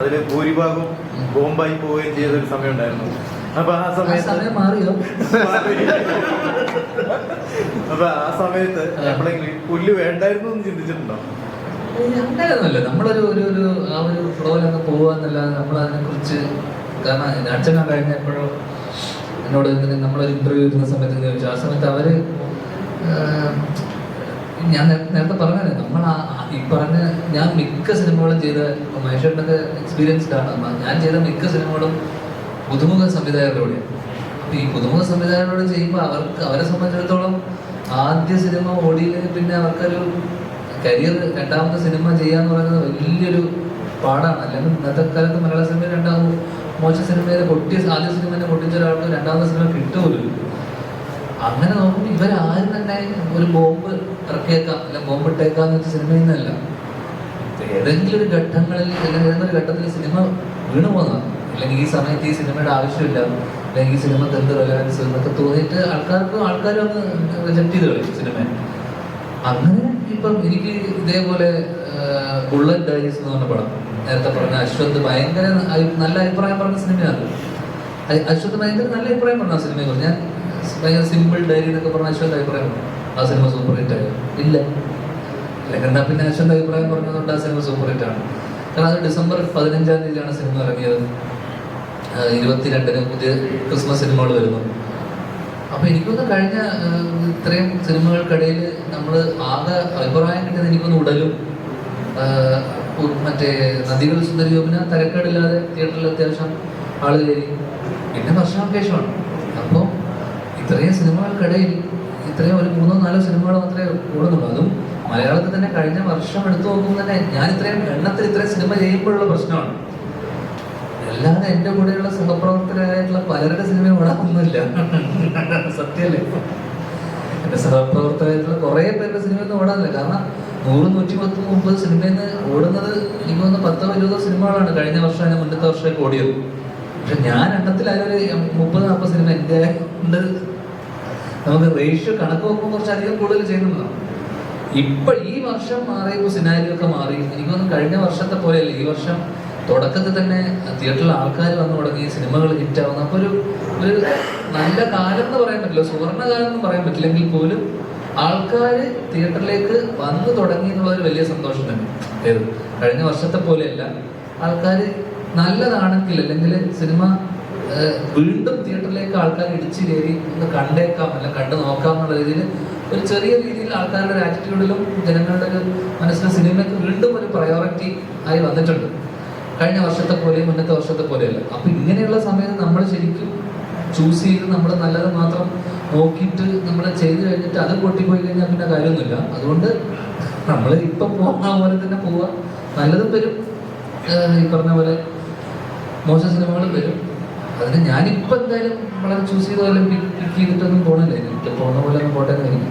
അതില് ഭൂരിഭാഗം ബോംബായി പോവുകയും ചെയ്തൊരു സമയം ഉണ്ടായിരുന്നു. അപ്പൊ ആ സമയത്ത് മാറിയോ? അപ്പൊ ആ സമയത്ത് എപ്പോഴെങ്കിലും പുല്ല് വേണ്ടായിരുന്നു എന്ന് ചിന്തിച്ചിട്ടുണ്ടോ? അങ്ങനെയൊന്നുമല്ല. നമ്മളൊരു ഒരു ആ ഒരു ഫ്ലോയിലൊക്കെ പോവാന്നല്ലാതെ നമ്മൾ അതിനെ കുറിച്ച്, കാരണം അച്ഛനാ കഴിഞ്ഞപ്പോഴോ എന്നോട് നമ്മളൊരു ഇന്റർവ്യൂ ഇരുന്ന സമയത്ത് ചോദിച്ചു. ആ സമയത്ത് അവര് ഞാൻ നേരത്തെ പറഞ്ഞത് നമ്മൾ ഈ പറഞ്ഞ ഞാൻ മിക്ക സിനിമകളും ചെയ്ത മഹേഷേട്ടനൊക്കെ എക്സ്പീരിയൻസ്ഡ് ആണ്. ഞാൻ ചെയ്ത മിക്ക സിനിമകളും പുതുമുഖ സംവിധായകരോടെയാണ്. അപ്പൊ ഈ പുതുമുഖ സംവിധായകരോട് ചെയ്യുമ്പോൾ അവരെ സംബന്ധിച്ചിടത്തോളം ആദ്യ സിനിമ ഓടിയിൽ പിന്നെ അവർക്കൊരു കരിയർ രണ്ടാമത്തെ സിനിമ ചെയ്യാന്ന് പറയുന്നത് വലിയൊരു പാടാണ്. അല്ലെങ്കിൽ ഇന്നത്തെ കാലത്ത് മലയാള സിനിമയിൽ രണ്ടാമത് മോശം സിനിമയിലെ ആദ്യ സിനിമ പൊട്ടിച്ച ഒരാൾക്ക് രണ്ടാമത്തെ സിനിമ കിട്ടുമല്ലോ. അങ്ങനെ നോക്കുമ്പോൾ ഇവരാരും തന്നെ ഒരു ബോംബ് ഇറക്കിയേക്കാം അല്ല ബോംബ് ഇട്ടേക്കാന്ന് വെച്ച സിനിമയിൽ നിന്നല്ല. ഏതെങ്കിലും ഒരു ഘട്ടങ്ങളിൽ അല്ലെങ്കിൽ ഏതെങ്കിലും ഒരു ഘട്ടത്തിൽ സിനിമ വീണു പോകുന്നതാണ്. അല്ലെങ്കിൽ ഈ സമയത്ത് ഈ സിനിമയുടെ ആവശ്യമില്ല, അല്ലെങ്കിൽ ഈ സിനിമക്ക് എന്ത് റെലവൻസ് എന്നൊക്കെ തോന്നിയിട്ട് ആൾക്കാരും ഒന്ന് റിജക്ട് ചെയ്ത് കളയും സിനിമ. അങ്ങനെ ഇപ്പം എനിക്ക് ഇതേപോലെ ബുള്ളറ്റ് ഡയറീസ് എന്ന് പറഞ്ഞ പടം, നേരത്തെ പറഞ്ഞ അശ്വന്ത് ഭയങ്കര നല്ല അഭിപ്രായം പറഞ്ഞ സിനിമയാണ്. അശ്വന്ത് ഭയങ്കര നല്ല അഭിപ്രായം പറഞ്ഞ ആ സിനിമയെ കുറിച്ച്. ഞാൻ ഭയങ്കര സിമ്പിൾ ഡയറി എന്നൊക്കെ പറഞ്ഞ അശ്വന്ത് അഭിപ്രായം ആ സിനിമ സൂപ്പർ ഹിറ്റ് ആയോ? ഇല്ല. എന്നാ പിന്നെ അശ്വന്ത് അഭിപ്രായം പറഞ്ഞതുകൊണ്ട് ആ സിനിമ സൂപ്പർ ഹിറ്റ് ആണ്. കാരണം അത് ഡിസംബർ 15-ാം തീയതിയാണ് സിനിമ ഇറങ്ങിയത്. 22-ന് പുതിയ ക്രിസ്മസ് സിനിമകൾ വരുന്നു. അപ്പൊ എനിക്കൊന്ന് കഴിഞ്ഞ ഇത്രയും സിനിമകൾക്കിടയിൽ നമ്മൾ ആകെ അഭിപ്രായം കിട്ടിയത് എനിക്കൊന്ന് ഉടലും മറ്റേ നദികൾ സുന്ദരിയോമിന തരക്കേടില്ലാതെ തിയേറ്ററിൽ അത്യാവശ്യം ആള് കയറി. പിന്നെ വർഷാവകാശമാണ്. അപ്പോൾ ഇത്രയും സിനിമകൾക്കിടയിൽ ഇത്രയും ഒരു 3-4 സിനിമകൾ മാത്രമേ ഓടുന്നുള്ളൂ. അതും മലയാളത്തിൽ തന്നെ കഴിഞ്ഞ വർഷം എടുത്തു നോക്കുമ്പോൾ തന്നെ ഞാൻ ഇത്രയും എണ്ണത്തിൽ ഇത്രയും സിനിമ ചെയ്യുമ്പോഴുള്ള പ്രശ്നമാണ്. അല്ലാതെ എൻ്റെ കൂടെയുള്ള സഹപ്രവർത്തകരായിട്ടുള്ള പലരുടെ സിനിമ ഓടാനൊന്നുമില്ല. സത്യമല്ലേ? എൻ്റെ സഹപ്രവർത്തകരായിട്ടുള്ള കുറേ പേരുടെ സിനിമയൊന്നും ഓടാനില്ല. കാരണം 100-130 സിനിമയിൽ നിന്ന് ഓടുന്നത് എനിക്ക് തോന്നുന്നു 10-20 സിനിമകളാണ് കഴിഞ്ഞ വർഷം അതിന് മുന്നത്തെ വർഷമൊക്കെ ഓടിയത്. പക്ഷെ ഞാൻ എണ്ണത്തിൽ അതിലൊരു 30-40 സിനിമ എൻ്റെ ഉണ്ട്. നമുക്ക് റേഷ്യോ കണക്ക് നോക്കുമ്പോൾ കുറച്ചധികം കൂടുതൽ ചെയ്യുന്നതാണ്. ഇപ്പൊ ഈ വർഷം മാറിയപ്പോൾ സിനാരിയോ ഒക്കെ മാറി. എനിക്കൊന്നും കഴിഞ്ഞ വർഷത്തെ പോലെയല്ല, ഈ വർഷം തുടക്കത്തിൽ തന്നെ തിയേറ്ററിൽ ആൾക്കാർ വന്നു തുടങ്ങി, സിനിമകൾ ഹിറ്റാവുന്നു. അപ്പൊ ഒരു നല്ല കാലം എന്ന് പറയാൻ പറ്റില്ല, സുവർണ്ണകാലം എന്ന് പറയാൻ പറ്റില്ലെങ്കിൽ പോലും ആൾക്കാർ തിയേറ്ററിലേക്ക് വന്നു തുടങ്ങി എന്നുള്ളൊരു വലിയ സന്തോഷം തന്നെ. ഏത് കഴിഞ്ഞ വർഷത്തെ പോലെയല്ല, ആൾക്കാർ നല്ലതാണെങ്കിൽ അല്ലെങ്കിൽ സിനിമ വീണ്ടും തിയേറ്ററിലേക്ക് ആൾക്കാർ ഇടിച്ചു കയറി ഒന്ന് കണ്ടേക്കാം അല്ല കണ്ടു നോക്കാം എന്നുള്ള രീതിയിൽ ഒരു ചെറിയ രീതിയിൽ ആൾക്കാരുടെ ഒരു ആറ്റിറ്റ്യൂഡിലും ജനങ്ങളുടെ ഒരു മനസ്സിലെ സിനിമയ്ക്ക് വീണ്ടും ഒരു പ്രയോറിറ്റി ആയി വന്നിട്ടുണ്ട്. കഴിഞ്ഞ വർഷത്തെ പോലെയും മുന്നത്തെ വർഷത്തെ പോലെയല്ല. അപ്പൊ ഇങ്ങനെയുള്ള സമയത്ത് നമ്മൾ ശരിക്കും ചൂസ് ചെയ്ത് നമ്മൾ നല്ലത് മാത്രം നോക്കിയിട്ട് നമ്മൾ ചെയ്ത് കഴിഞ്ഞിട്ട് അത് പൊട്ടിപ്പോയി കഴിഞ്ഞാൽ പിന്നെ കാര്യമൊന്നുമില്ല. അതുകൊണ്ട് നമ്മൾ ഇപ്പം പോകുന്ന പോലെ തന്നെ പോവുക. നല്ലതും വരും, ഈ പറഞ്ഞ പോലെ മോശം സിനിമകളും വരും. അതിന് ഞാനിപ്പോൾ എന്തായാലും വളരെ ചൂസ് ചെയ്ത പോലെ പിക്ക് ചെയ്തിട്ടൊന്നും പോകണില്ല. എനിക്ക് പോകുന്ന പോലെ ഒന്നും പോട്ടെ എന്ന് എനിക്ക്